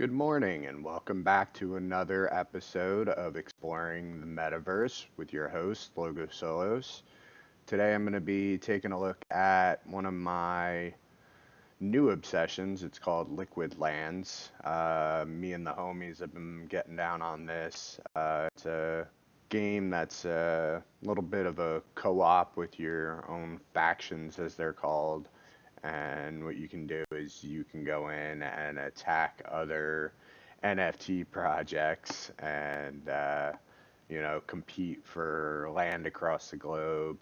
Good morning, and welcome back to another episode of Exploring the Metaverse with your host, Logo Solos. Today I'm going to be taking a look at one of my new obsessions. It's called LiquidLands. Me and the homies have been getting down on this. It's a game that's a little bit of a co-op with your own factions, as they're called. And what you can do is you can go in and attack other NFT projects and, compete for land across the globe.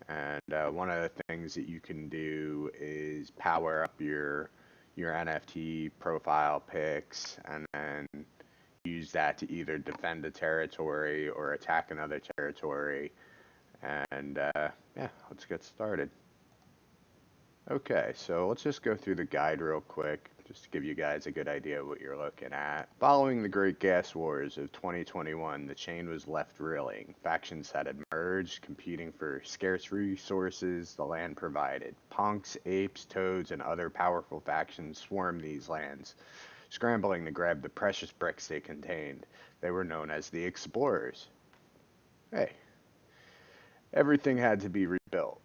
And one of the things that you can do is power up your NFT profile pics and then use that to either defend a territory or attack another territory. And let's get started. Okay, so let's just go through the guide real quick, just to give you guys a good idea of what you're looking at. Following the Great Gas Wars of 2021, the chain was left reeling. Factions had emerged, competing for scarce resources the land provided. Punks, apes, toads, and other powerful factions swarmed these lands, scrambling to grab the precious bricks they contained. They were known as the Explorers. Hey, everything had to be rebuilt.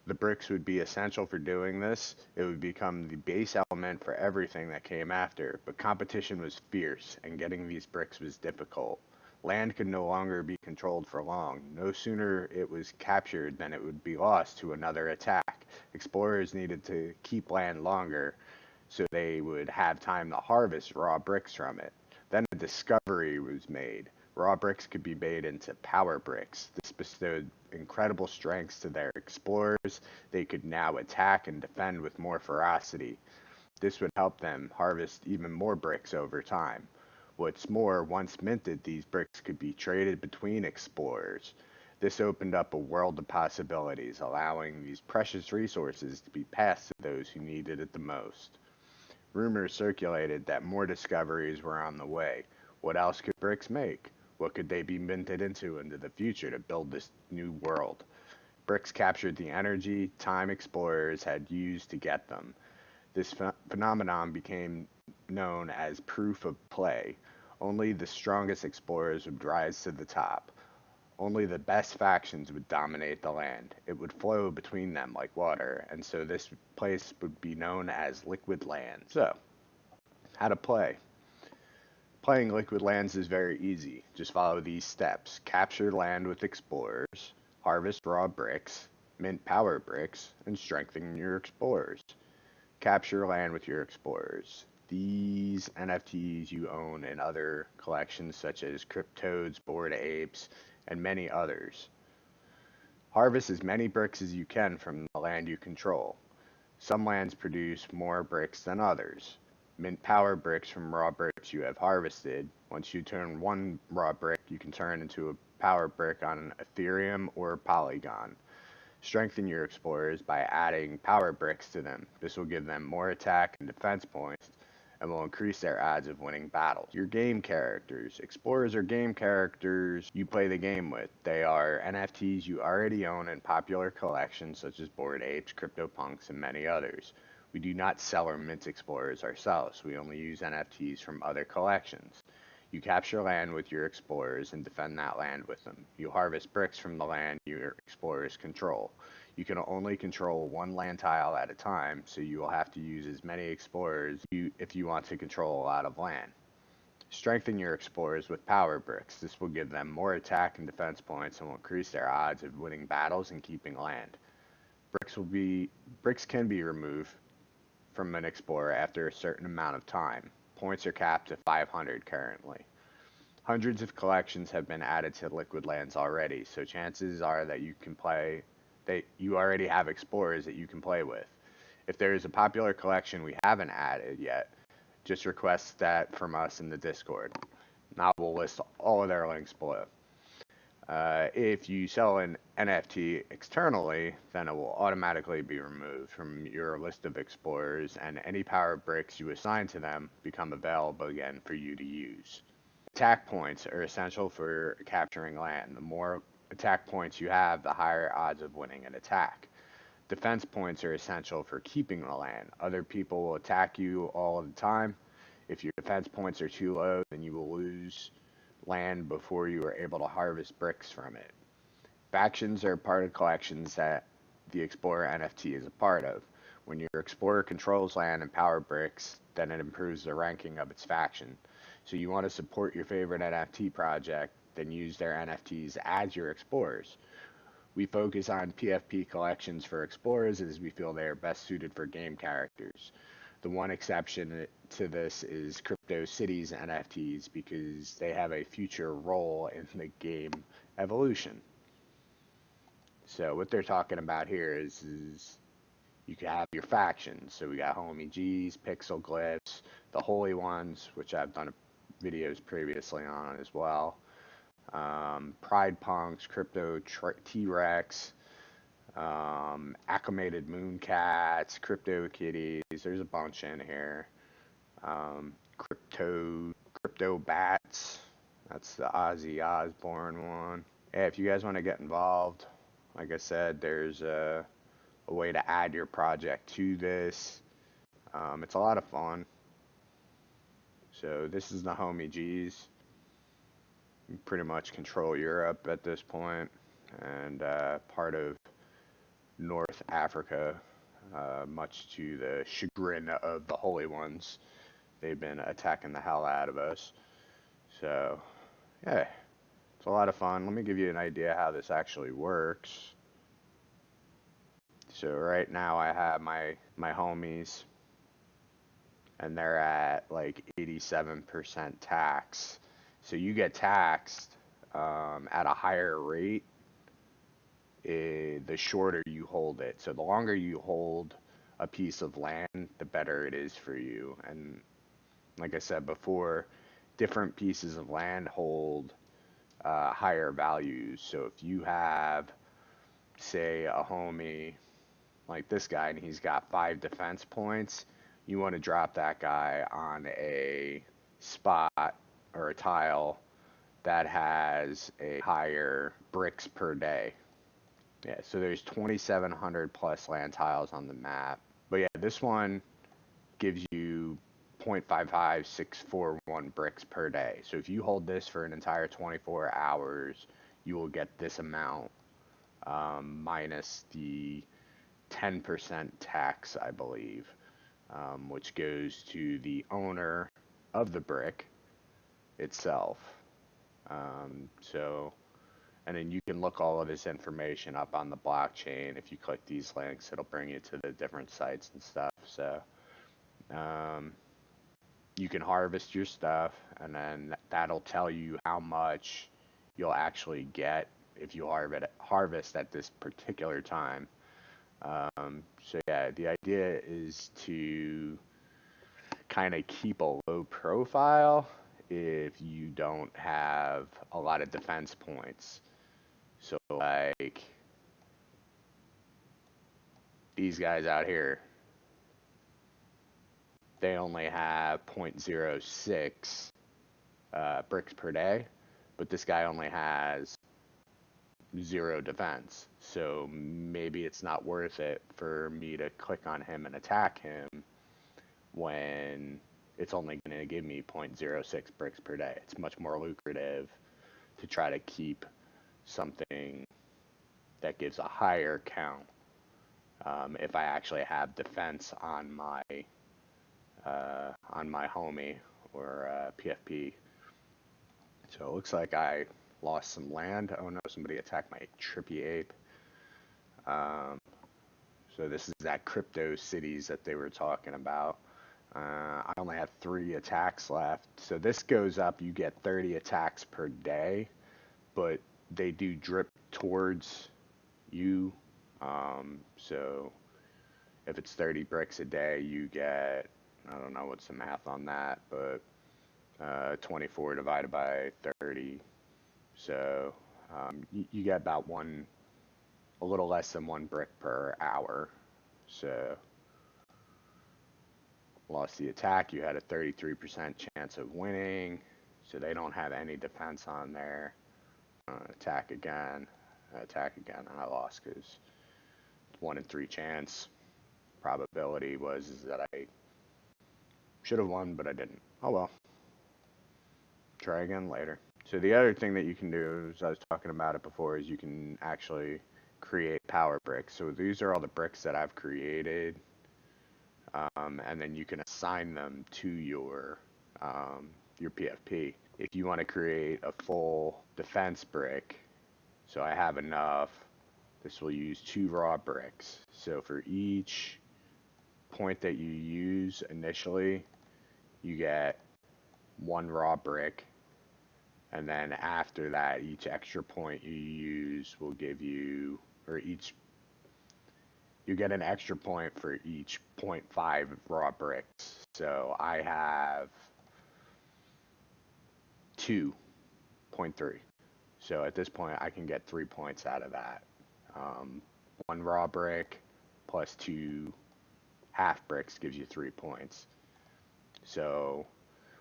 The bricks would be essential for doing this. It would become the base element for everything that came after, but competition was fierce, and getting these bricks was difficult. Land could no longer be controlled for long. No sooner it was captured than it would be lost to another attack. Explorers needed to keep land longer so they would have time to harvest raw bricks from it. Then a discovery was made. Raw bricks could be made into power bricks. This bestowed incredible strengths to their explorers. They could now attack and defend with more ferocity. This would help them harvest even more bricks over time. What's more, once minted, these bricks could be traded between explorers. This opened up a world of possibilities, allowing these precious resources to be passed to those who needed it the most. Rumors circulated that more discoveries were on the way. What else could bricks make? What could they be minted into the future to build this new world? Bricks captured the energy, time explorers had used to get them. This phenomenon became known as proof of play. Only the strongest explorers would rise to the top. Only the best factions would dominate the land. It would flow between them like water, and so this place would be known as LiquidLands. So, how to play? Playing LiquidLands is very easy. Just follow these steps. Capture land with explorers, harvest raw bricks, mint power bricks, and strengthen your explorers. Capture land with your explorers. These NFTs you own in other collections such as Cryptodes, Bored Apes, and many others. Harvest as many bricks as you can from the land you control. Some lands produce more bricks than others. Mint power bricks from raw bricks you have harvested. Once you turn one raw brick, you can turn into a power brick on Ethereum or Polygon. Strengthen your explorers by adding power bricks to them. This will give them more attack and defense points and will increase their odds of winning battles. Your game characters. Explorers are game characters you play the game with. They are NFTs you already own in popular collections such as Bored Apes, CryptoPunks, and many others. We do not sell or mint explorers ourselves. We only use NFTs from other collections. You capture land with your explorers and defend that land with them. You harvest bricks from the land your explorers control. You can only control one land tile at a time, so you will have to use as many explorers if you want to control a lot of land. Strengthen your explorers with power bricks. This will give them more attack and defense points and will increase their odds of winning battles and keeping land. Bricks can be removed from an explorer after a certain amount of time. Points are capped to 500 currently. Hundreds of collections have been added to LiquidLands already, so chances are that you already have explorers that you can play with. If there is a popular collection we haven't added yet, just request that from us in the Discord. Now we'll list all of their links below. If you sell an NFT externally, then it will automatically be removed from your list of explorers, and any power bricks you assign to them become available again for you to use. Attack points are essential for capturing land. The more attack points you have, the higher odds of winning an attack. Defense points are essential for keeping the land. Other people will attack you all the time. If your defense points are too low, then you will lose land before you are able to harvest bricks from it. Factions are part of collections that the Explorer NFT is a part of. When your Explorer controls land and power bricks, then it improves the ranking of its faction. So you want to support your favorite NFT project, then use their NFTs as your Explorers. We focus on PFP collections for Explorers as we feel they are best suited for game characters. The one exception to this is Crypto Cities NFTs because they have a future role in the game evolution. So what they're talking about here is you can have your factions. So we got Homie G's, Pixel Glyphs, the Holy Ones, which I've done videos previously on as well. Pride Punks, Crypto T-Rex, Acclimated Mooncats, Crypto Kitties. There's a bunch in here. Crypto Bats. That's the Ozzy Osbourne one. Yeah, if you guys want to get involved, like I said, there's a way to add your project to this. It's a lot of fun. So this is the Homie G's. You pretty much control Europe at this point, and part of North Africa, much to the chagrin of the Holy Ones. They've been attacking the hell out of us. So, yeah, it's a lot of fun. Let me give you an idea how this actually works. So right now I have my homies, and they're at like 87% tax. So you get taxed at a higher rate the shorter you hold it. So the longer you hold a piece of land, the better it is for you. And like I said before, different pieces of land hold higher values. So if you have, say, a homie like this guy and he's got 5 defense points, you want to drop that guy on a spot or a tile that has a higher bricks per day. Yeah, so there's 2,700 plus land tiles on the map. But yeah, this one gives you 0.55641 bricks per day. So if you hold this for an entire 24 hours, you will get this amount minus the 10% tax, I believe, which goes to the owner of the brick itself. And then you can look all of this information up on the blockchain. If you click these links, it'll bring you to the different sites and stuff. So you can harvest your stuff, and then that'll tell you how much you'll actually get if you harvest at this particular time. So yeah, the idea is to kind of keep a low profile if you don't have a lot of defense points. So like these guys out here, they only have 0.06 bricks per day, but this guy only has 0 defense. So maybe it's not worth it for me to click on him and attack him when it's only going to give me 0.06 bricks per day. It's much more lucrative to try to keep something that gives a higher count if I actually have defense on my homie or PFP. So it looks like I lost some land. Oh no, somebody attacked my trippy ape. So this is that crypto cities that they were talking about. I only have 3 attacks left. So this goes up, you get 30 attacks per day, but they do drip towards you. So if it's 30 bricks a day, you get, I don't know what's the math on that, but 24 divided by 30. So you get about a little less than 1 brick per hour. So lost the attack, you had a 33% chance of winning. So they don't have any defense on there. Attack again, I lost because 1 in 3 chance. Probability was is that I Should have won, but I didn't. Oh well. Try again later. So the other thing that you can do, as I was talking about it before, is you can actually create power bricks. So these are all the bricks that I've created, and then you can assign them to your PFP. If you want to create a full defense brick, so I have enough, this will use 2 raw bricks. So for each point that you use initially, you get 1 raw brick, and then after that, each extra point you use will give you, or you get an extra point for each 0.5 raw bricks. So I have 2.3. So at this point, I can get 3 points out of that. Um, 1 raw brick plus 2 half bricks gives you 3 points. So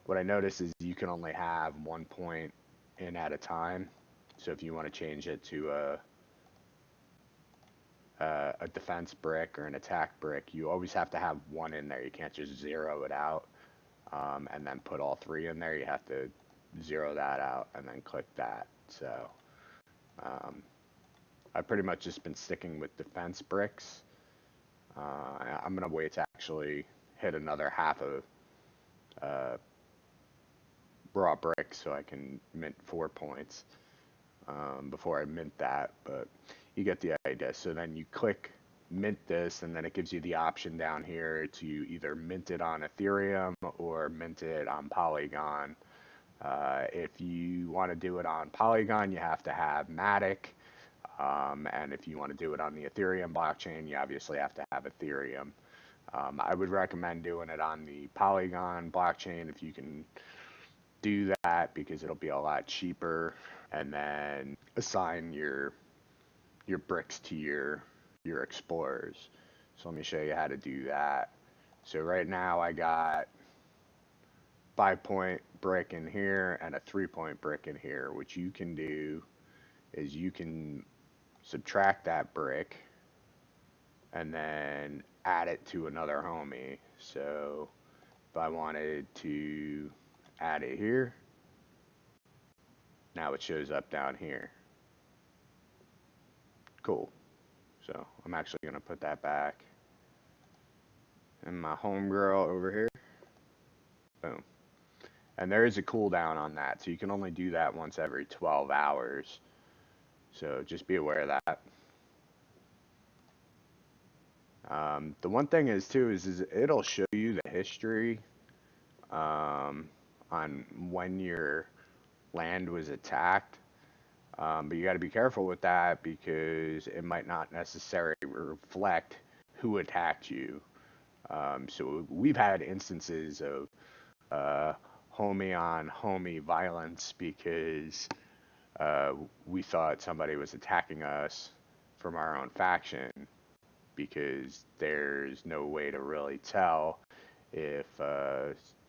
what I noticed is you can only have 1 point in at a time. So if you want to change it to a defense brick or an attack brick, you always have to have one in there. You can't just zero it out and then put all 3 in there. You have to zero that out and then click that. So um, I've pretty much just been sticking with defense bricks. I'm going to wait to actually hit another half of uh, raw bricks so I can mint 4 points before I mint that, but you get the idea. So then you click mint this, and then it gives you the option down here to either mint it on Ethereum or mint it on Polygon. If you want to do it on Polygon, you have to have Matic. And if you want to do it on the Ethereum blockchain, you obviously have to have Ethereum. I would recommend doing it on the Polygon blockchain if you can do that, because it'll be a lot cheaper, and then assign your bricks to your explorers. So let me show you how to do that. So right now I got 5 point brick in here and a 3 point brick in here. What you can do is you can subtract that brick and then add it to another homie. So if I wanted to add it here, now it shows up down here. Cool. So I'm actually going to put that back. And my homegirl over here. Boom. And there is a cooldown on that, so you can only do that once every 12 hours. So just be aware of that. The one thing is too is it'll show you the history on when your land was attacked. But you got to be careful with that, because it might not necessarily reflect who attacked you. So we've had instances of homie on homie violence because we thought somebody was attacking us from our own faction, because there's no way to really tell if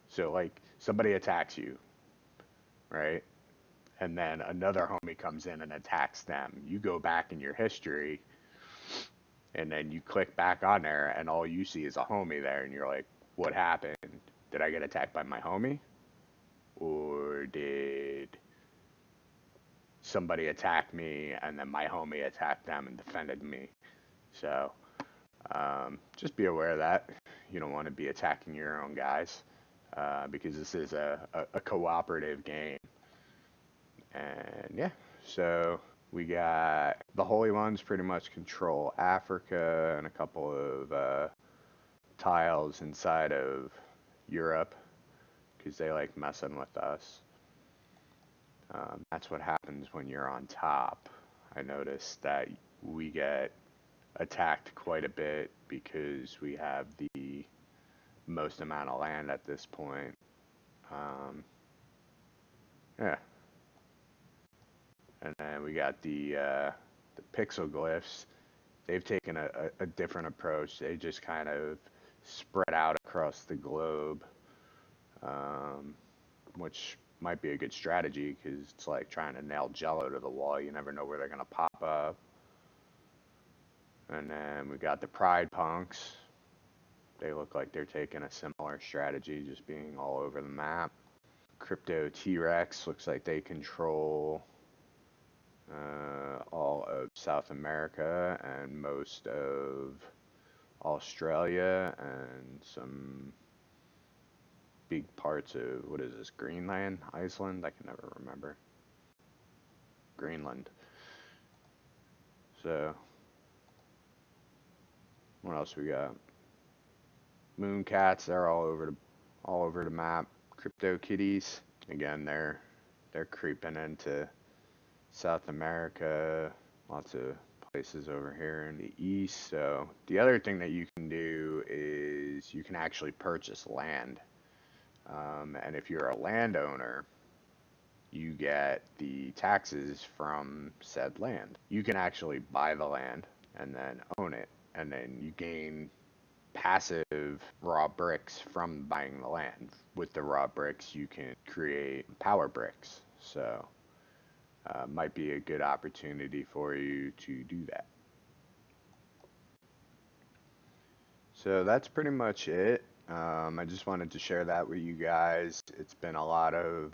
so like somebody attacks you, right? And then another homie comes in and attacks them. You go back in your history and then you click back on there and all you see is a homie there, and you're like, what happened? Did I get attacked by my homie? Or did somebody attack me and then my homie attacked them and defended me? So just be aware of that. You don't want to be attacking your own guys, because this is a cooperative game. And yeah, so we got the Holy Ones pretty much control Africa and a couple of tiles inside of Europe, because they like messing with us. That's what happens when you're on top. I noticed that we get attacked quite a bit because we have the most amount of land at this point. Yeah. And then we got the pixel glyphs. They've taken a different approach. They just kind of spread out across the globe, which might be a good strategy, because it's like trying to nail jello to the wall. You never know where they're going to pop up. And then we got the pride punks. they look like they're taking a similar strategy, just being all over the map. Crypto T-Rex looks like they control all of South America and most of Australia and some big parts of, what is this, Greenland? Iceland? I can never remember. Greenland. So, what else we got? Mooncats, they're all over the map. Crypto Kitties, again, they're creeping into South America, lots of places over here in the east. So the other thing that you can do is you can actually purchase land. And if you're a landowner, you get the taxes from said land. You can actually buy the land and then own it, and then you gain passive raw bricks from buying the land. With the raw bricks, you can create power bricks. So, might be a good opportunity for you to do that. So that's pretty much it. I just wanted to share that with you guys. It's been a lot of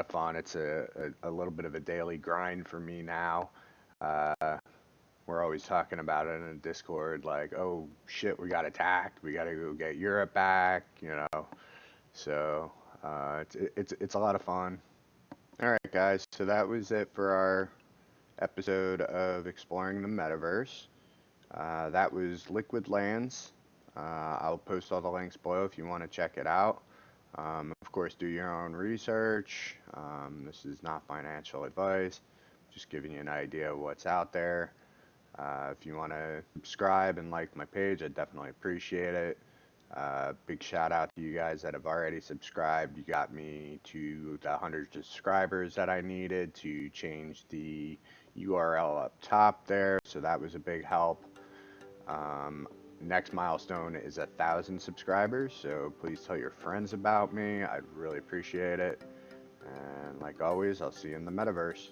fun. It's a little bit of a daily grind for me now. Uh, we're always talking about it in the Discord, like, oh shit, we got attacked. We got to go get Europe back, you know. So it's a lot of fun. All right, guys. So that was it for our episode of Exploring the Metaverse. That was LiquidLands. I'll post all the links below if you want to check it out. Of course, do your own research. This is not financial advice, just giving you an idea of what's out there. If you want to subscribe and like my page, I definitely appreciate it. Big shout out to you guys that have already subscribed. You got me to the 100 subscribers that I needed to change the URL up top there, so that was a big help. Next milestone is 1,000 subscribers, so please tell your friends about me. I'd really appreciate it. And like always, I'll see you in the metaverse.